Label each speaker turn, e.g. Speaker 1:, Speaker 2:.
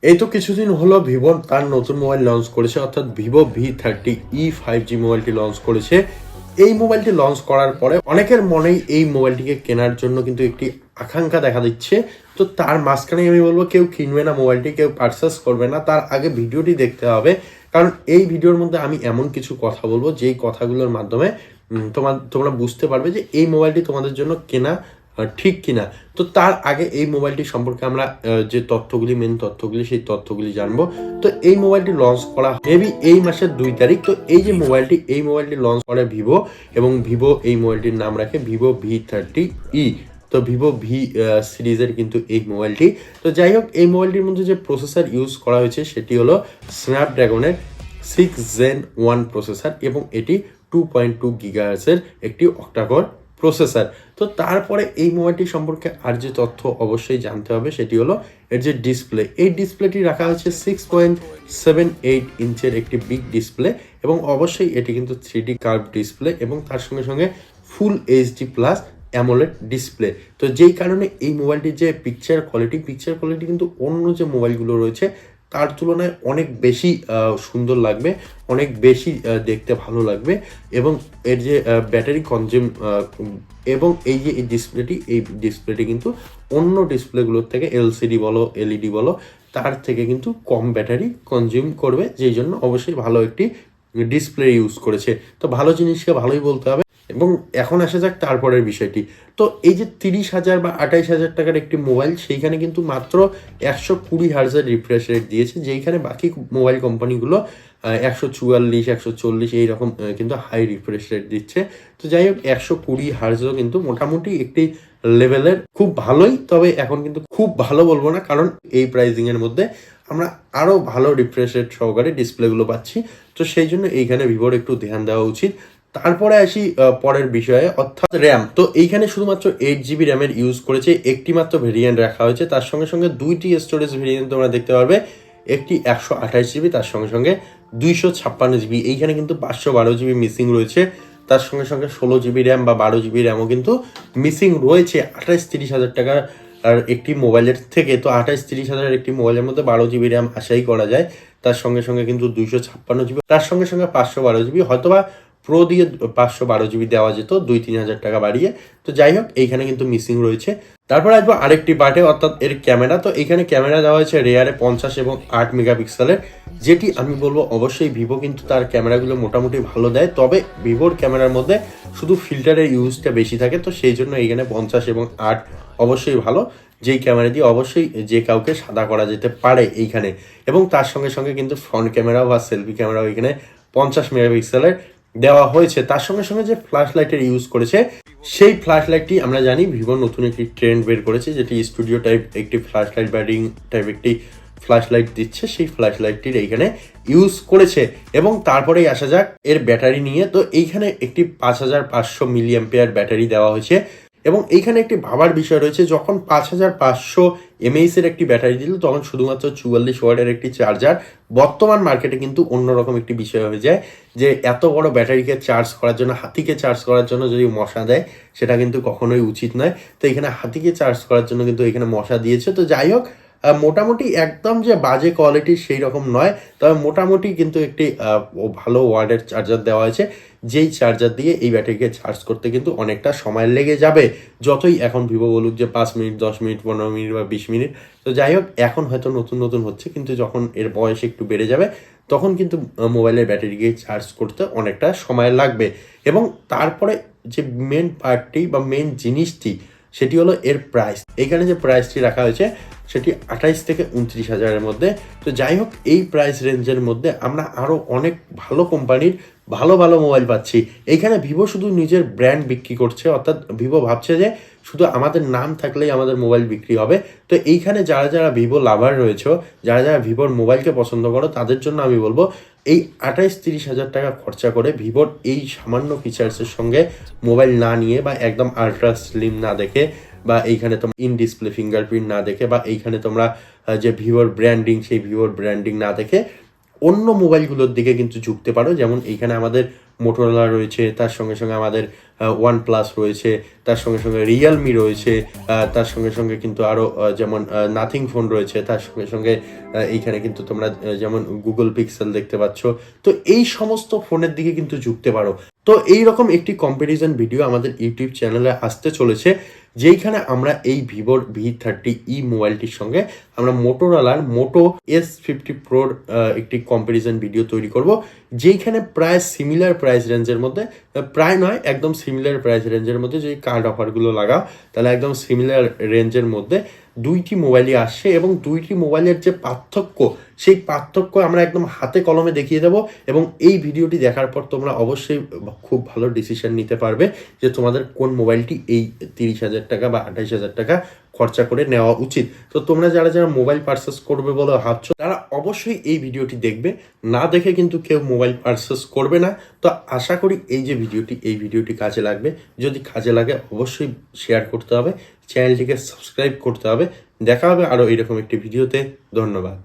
Speaker 1: এই তো কিছুদিন হলো ভিভো তার নতুন মোবাইল লঞ্চ করেছে, অর্থাৎ ভিভো V30e 5G মোবাইলটি লঞ্চ করেছে। এই মোবাইলটি লঞ্চ করার পরে অনেকের মনেই এই মোবাইলটিকে কেনার জন্য কিন্তু একটি আকাঙ্ক্ষা দেখা দিচ্ছে। তো তার মাঝখানে আমি বলবো কেউ কিনবে না মোবাইলটি, কেউ পারচেস করবে না, তার আগে ভিডিওটি দেখতে হবে। কারণ এই ভিডিওর মধ্যে আমি এমন কিছু কথা বলবো যেই কথাগুলোর মাধ্যমে তোমরা বুঝতে পারবে যে এই মোবাইলটি তোমাদের জন্য কেনা ঠিক কিনা। তো তার আগে এই মোবাইলটি সম্পর্কে আমরা যে তথ্যগুলি, মেন তথ্যগুলি, সেই তথ্যগুলি জানবো। তো এই মোবাইলটি লঞ্চ করা মেবি এই মাসের 2 তারিখ। তো এই যে এই মোবাইলটি লঞ্চ করে ভিভো, এবং ভিভো এই মোবাইলটির নাম রাখে ভিভো V30e। তো ভিভো ভি সিরিজের কিন্তু এই মোবাইলটি। তো যাই হোক, এই মোবাইলটির মধ্যে যে প্রসেসর ইউজ করা হয়েছে সেটি হলো স্ন্যাপড্রাগনের 6 Gen 1 প্রসেসর, এবং এটি 2.2 GHz একটি অক্টাকোর প্রসেসর। তো তারপরে এই মোবাইলটি সম্পর্কে আর যে তথ্য অবশ্যই জানতে হবে সেটি হলো এর যে ডিসপ্লে। এই ডিসপ্লেটি রাখা হয়েছে 6.78 ইঞ্চের একটি বিগ ডিসপ্লে, এবং অবশ্যই এটি কিন্তু 3D কার্ভ ডিসপ্লে, এবং তার সঙ্গে সঙ্গে ফুল HD প্লাস অ্যামোলেড ডিসপ্লে। তো যেই কারণে এই মোবাইলটির যে পিকচার কোয়ালিটি কিন্তু অন্য যে মোবাইলগুলো রয়েছে তার তুলনায় অনেক বেশি সুন্দর লাগবে, অনেক বেশি দেখতে ভালো লাগবে। এবং এর যে ব্যাটারি কনজিউম, এবং এই যে এই ডিসপ্লেটি কিন্তু অন্য ডিসপ্লেগুলোর থেকে, এলসিডি বলো এলইডি বলো, তার থেকে কিন্তু কম ব্যাটারি কনজিউম করবে, যেই জন্য অবশ্যই ভালো একটি ডিসপ্লে ইউজ করেছে। তো ভালো জিনিসকে ভালোই বলতে হবে। এবং এখন আসা যাক তারপরের বিষয়টি। তো এই যে 30,000 বা 28,000 টাকার একটি মোবাইল, সেইখানে কিন্তু মাত্র 120 হার্জের রিফ্রেশ রেট দিয়েছে, যেইখানে বাকি মোবাইল কোম্পানিগুলো 144, 140 এইরকম কিন্তু হাই রিফ্রেশ রেট দিচ্ছে। তো যাই হোক, 120 হার্জও কিন্তু মোটামুটি একটি লেভেলের খুব ভালোই। তবে এখন কিন্তু খুব ভালো বলবো না, কারণ এই প্রাইসিংয়ের মধ্যে আমরা আরও ভালো রিফ্রেশ রেট সহকারে ডিসপ্লেগুলো পাচ্ছি। তো সেই জন্য এইখানে ভিভোর একটু ধ্যান দেওয়া উচিত। তারপরে আসি পরের বিষয়ে, অর্থাৎ র্যাম। তো এইখানে শুধুমাত্র 8 GB র্যামের ইউজ করেছে, একটি মাত্র ভেরিয়েন্ট রাখা হয়েছে। তার সঙ্গে সঙ্গে 2টি স্টোরেজ ভেরিয়েন্ট তোমরা দেখতে পারবে, একটি 128 GB, তার সঙ্গে সঙ্গে 256 GB। এইখানে কিন্তু 512 GB মিসিং রয়েছে। তার সঙ্গে সঙ্গে 16 GB র্যাম বা 12 GB র্যামও কিন্তু মিসিং রয়েছে 28-30 হাজার টাকার আর একটি মোবাইলের থেকে। তো 28-30 হাজারের একটি মোবাইলের মধ্যে 12 GB র্যাম আশাই করা যায়। তার সঙ্গে সঙ্গে কিন্তু 256 GB, তার সঙ্গে সঙ্গে 512 GB, হয়তোবা প্রো দিয়ে 512 GB দেওয়া যেত 2-3 হাজার টাকা বাড়িয়ে। তো যাই হোক, এইখানে কিন্তু মিসিং রয়েছে। তারপর আসবো আরেকটি পার্টে, অর্থাৎ এর ক্যামেরা। তো এখানে ক্যামেরা দেওয়া হয়েছে রেয়ারে 50 এবং 8 মেগাপিক্সেলের, যেটি আমি বলবো অবশ্যই ভিভো কিন্তু তার ক্যামেরাগুলো মোটামুটি ভালো দেয়। তবে ভিভোর ক্যামেরার মধ্যে শুধু ফিল্টারের ইউজটা বেশি থাকে, তো সেই জন্য এইখানে 50 এবং 8 অবশ্যই ভালো, যেই ক্যামেরা দিয়ে অবশ্যই যে কাউকে সাদা করা যেতে পারে এইখানে। এবং তার সঙ্গে সঙ্গে কিন্তু ফ্রন্ট ক্যামেরাও বা সেলফি ক্যামেরাও এখানে 50 মেগাপিক্সেলের দেওয়া হয়েছে। তার সঙ্গে সঙ্গে যে ফ্ল্যাশ লাইটের ইউজ করেছে, সেই ফ্ল্যাশ লাইটটি আমরা জানি ভিভো নতুন একটি ট্রেন্ড বের করেছে, যেটি স্টুডিও টাইপ একটি ফ্ল্যাশ লাইট বা রিং টাইপ একটি ফ্ল্যাশ লাইট দিচ্ছে, সেই ফ্ল্যাশ লাইটটির এইখানে ইউজ করেছে। এবং তারপরেই আসা যাক এর ব্যাটারি নিয়ে। তো এইখানে একটি 5500 মিলিঅ্যাম্পিয়ার ব্যাটারি দেওয়া হয়েছে, এবং এইখানে একটি ভাবার বিষয় রয়েছে, যখন 5500 mAh এর একটি ব্যাটারি দিল তখন শুধুমাত্র 44 ওয়াটের একটি চার্জার। বর্তমান মার্কেটে কিন্তু অন্যরকম একটি বিষয় হয়ে যায়, যে এত বড় ব্যাটারিকে চার্জ করার জন্য, হাতিকে চার্জ করার জন্য যদি মশা দেয়, সেটা কিন্তু কখনোই উচিত নয়। তো এখানে হাতিকে চার্জ করার জন্য কিন্তু এখানে মশা দিয়েছে। তো যাই হোক, মোটামুটি একদম যে বাজে কোয়ালিটি সেই রকম নয়, তবে মোটামুটি কিন্তু একটি ভালো ওয়ার্ডের চার্জার দেওয়া হয়েছে, যেই চার্জার দিয়ে এই ব্যাটারিকে চার্জ করতে কিন্তু অনেকটা সময় লেগে যাবে। যতই এখন ভিভো বলুক যে 5 মিনিট, 10 মিনিট, 15 মিনিট বা 20 মিনিট। তো যাই হোক, এখন হয়তো নতুন নতুন হচ্ছে, কিন্তু যখন এর বয়স একটু বেড়ে যাবে তখন কিন্তু মোবাইলের ব্যাটারিকে চার্জ করতে অনেকটা সময় লাগবে। এবং তারপরে যে মেন পার্টটি বা মেন জিনিসটি, সেটি হলো এর প্রাইস। এইখানে যে প্রাইসটি রাখা হয়েছে সেটি 28 থেকে 29 হাজারের মধ্যে। তো যাই হোক, এই প্রাইস রেঞ্জের মধ্যে আমরা আরও অনেক ভালো কোম্পানির ভালো ভালো মোবাইল পাচ্ছি। এইখানে ভিভো শুধু নিজের ব্র্যান্ড বিক্রি করছে, অর্থাৎ ভিভো ভাবছে যে শুধু আমাদের নাম থাকলেই আমাদের মোবাইল বিক্রি হবে। তো এইখানে যারা যারা ভিভো লাভার রয়েছে, যারা যারা ভিভোর মোবাইলকে পছন্দ করো, তাদের জন্য আমি বলবো এই 28-30 হাজার টাকা খরচা করে ভিভোর এই সামান্য ফিচার্সের সঙ্গে মোবাইল না নিয়ে, বা একদম আলট্রা স্লিম না দেখে, বা এইখানে তোমরা ইন ডিসপ্লে ফিঙ্গারপ্রিন্ট না দেখে, বা এইখানে তোমরা যে ভিভোর ব্র্যান্ডিং, সেই ভিভোর ব্র্যান্ডিং না দেখে অন্য মোবাইলগুলোর দিকে কিন্তু ঝুঁকতে পারো। যেমন এইখানে আমাদের মোটোরোলা রয়েছে, তার সঙ্গে সঙ্গে আমাদের ওয়ান প্লাস রয়েছে, তার সঙ্গে সঙ্গে রিয়েলমি রয়েছে, তার সঙ্গে সঙ্গে কিন্তু আরও যেমন নাথিং ফোন রয়েছে, তার সঙ্গে সঙ্গে এইখানে কিন্তু তোমরা যেমন গুগল পিক্সেল দেখতে পাচ্ছ। তো এই সমস্ত ফোনের দিকে কিন্তু ঝুঁকতে পারো। তো এইরকম একটি কম্প্যারিজন ভিডিও আমাদের ইউটিউব চ্যানেলে আসতে চলেছে, যেইখানে আমরা এই ভিভোর V30e মোবাইলটির সঙ্গে আমরা মোটোরোলার মোটো S50 প্রোর একটি কম্প্যারিজন ভিডিও তৈরি করব, যেইখানে প্রায় সিমিলার প্রাইস রেঞ্জের মধ্যে, প্রায় নয় একদম সিমিলার প্রাইস রেঞ্জের মধ্যে, যদি কার্ড অফারগুলো লাগাও তাহলে একদম সিমিলার রেঞ্জের মধ্যে দুইটি মোবাইলই আসছে, এবং দুইটি মোবাইলের যে পার্থক্য সেই পার্থক্য আমরা একদম হাতে কলমে দেখিয়ে দেবো। এবং এই ভিডিওটি দেখার পর তোমরা অবশ্যই খুব ভালো ডিসিশন নিতে পারবে যে তোমাদের কোন মোবাইলটি এই 30,000 টাকা বা 28,000 টাকা খরচা করে নেওয়া উচিত। তো তোমরা যারা যারা মোবাইল পারচেস করবে বলে ভাবছো, তারা অবশ্যই এই ভিডিওটি দেখবে, না দেখে কিন্তু কেউ মোবাইল পারচেস করবে না। তো আশা করি এই যে ভিডিওটি, এই ভিডিওটি কাজে লাগবে। যদি কাজে লাগে অবশ্যই শেয়ার করতে হবে, চ্যানেলটিকে সাবস্ক্রাইব করতে হবে। দেখা হবে আরও এরকম একটি ভিডিওতে। ধন্যবাদ।